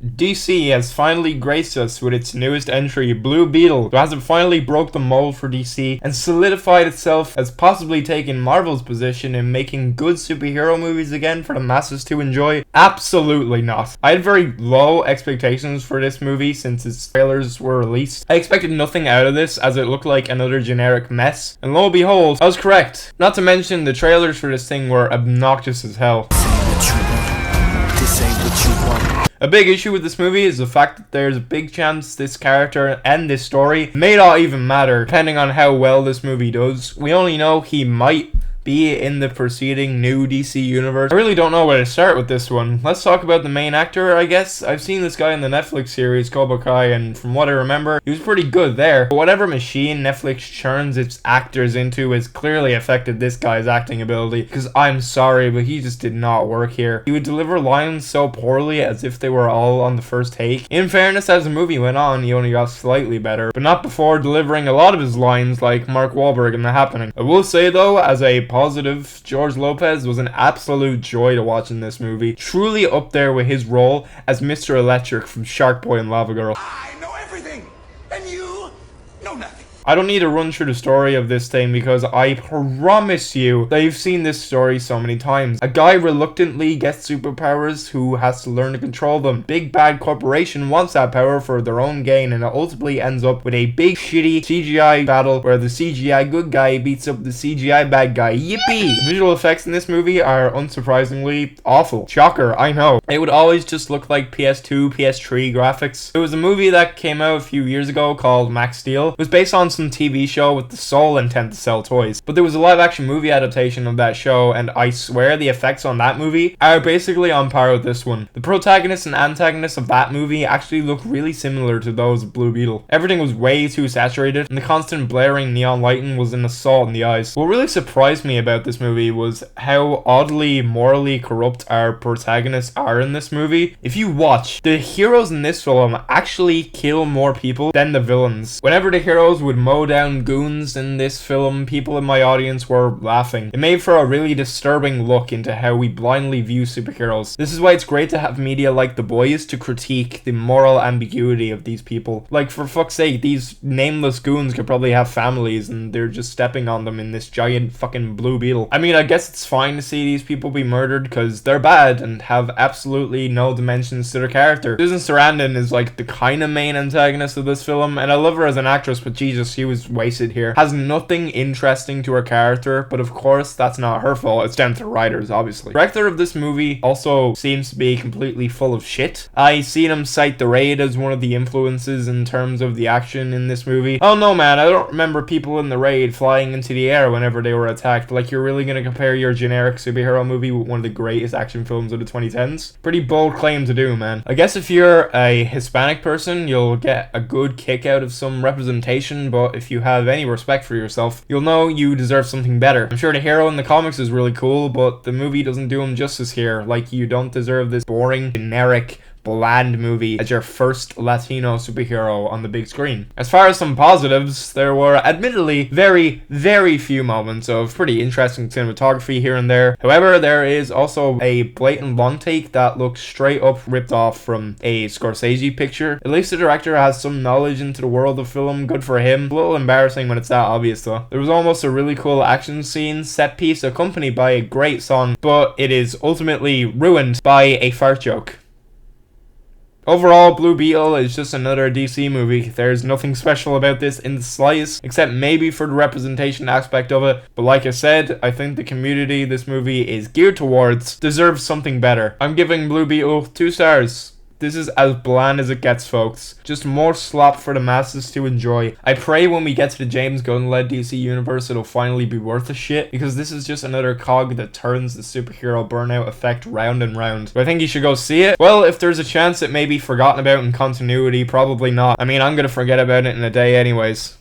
DC has finally graced us with its newest entry, Blue Beetle, as it finally broke the mold for DC and solidified itself as possibly taking Marvel's position in making good superhero movies again for the masses to enjoy. Absolutely not. I had very low expectations for this movie since its trailers were released. I expected nothing out of this as it looked like another generic mess, and lo and behold, I was correct. Not to mention the trailers for this thing were obnoxious as hell. A big issue with this movie is the fact that there's a big chance this character and this story may not even matter, depending on how well this movie does. We only know he might be in the preceding new DC universe. I really don't know where to start with this one. Let's talk about the main actor, I guess. I've seen this guy in the Netflix series Cobra Kai, and from what I remember, he was pretty good there. But whatever machine Netflix churns its actors into has clearly affected this guy's acting ability, because I'm sorry, but he just did not work here. He would deliver lines so poorly as if they were all on the first take. In fairness, as the movie went on, he only got slightly better, but not before delivering a lot of his lines like Mark Wahlberg in The Happening. I will say though, as a positive, George Lopez was an absolute joy to watch in this movie. Truly up there with his role as Mr. Electric from Shark Boy and Lava Girl. I know everything, and you know nothing. I don't need to run through the story of this thing because I promise you that you've seen this story so many times. A guy reluctantly gets superpowers who has to learn to control them. Big bad corporation wants that power for their own gain, and it ultimately ends up with a big shitty CGI battle where the CGI good guy beats up the CGI bad guy. Yippee! The visual effects in this movie are unsurprisingly awful. Shocker, I know. It would always just look like PS2, PS3 graphics. It was a movie that came out a few years ago called Max Steel. It was based on some TV show with the sole intent to sell toys, but there was a live action movie adaptation of that show, and I swear the effects on that movie are basically on par with this one. The protagonist and antagonist of that movie actually look really similar to those of Blue Beetle. Everything was way too saturated, and the constant blaring neon lighting was an assault in the eyes. What really surprised me about this movie was how oddly morally corrupt our protagonists are in this movie. If you watch, the heroes in this film actually kill more people than the villains. Whenever the heroes would mow down goons in this film, people in my audience were laughing. It made for a really disturbing look into how we blindly view superheroes. This is why it's great to have media like The Boys to critique the moral ambiguity of these people. Like, for fuck's sake, these nameless goons could probably have families and they're just stepping on them in this giant fucking Blue Beetle. I mean, I guess it's fine to see these people be murdered because they're bad and have absolutely no dimensions to their character. Susan Sarandon is like the kind of main antagonist of this film, and I love her as an actress, but Jesus, she was wasted here. Has nothing interesting to her character, but of course that's not her fault. It's down to the writers, obviously. The director of this movie also seems to be completely full of shit. I seen him cite The Raid as one of the influences in terms of the action in this movie. Oh no, man, I don't remember people in The Raid flying into the air whenever they were attacked. Like, you're really gonna compare your generic superhero movie with one of the greatest action films of the 2010s? Pretty bold claim to do, man. I guess if you're a Hispanic person, you'll get a good kick out of some representation, but if you have any respect for yourself, you'll know you deserve something better. I'm sure the hero in the comics is really cool, but the movie doesn't do him justice here. Like, you don't deserve this boring, generic, bland movie as your first Latino superhero on the big screen. As far as some positives, there were admittedly very, very few moments of pretty interesting cinematography here and there. However, there is also a blatant long take that looks straight up ripped off from a Scorsese picture. At least the director has some knowledge into the world of film. Good for him. A little embarrassing when it's that obvious though. There was almost a really cool action scene set piece accompanied by a great song, but it is ultimately ruined by a fart joke. Overall, Blue Beetle is just another DC movie. There's nothing special about this in the slightest, except maybe for the representation aspect of it. But like I said, I think the community this movie is geared towards deserves something better. I'm giving Blue Beetle 2 stars. This is as bland as it gets, folks. Just more slop for the masses to enjoy. I pray when we get to the James Gunn-led DC universe, it'll finally be worth a shit, because this is just another cog that turns the superhero burnout effect round and round. Do I think you should go see it? Well, if there's a chance it may be forgotten about in continuity, probably not. I mean, I'm gonna forget about it in a day anyways.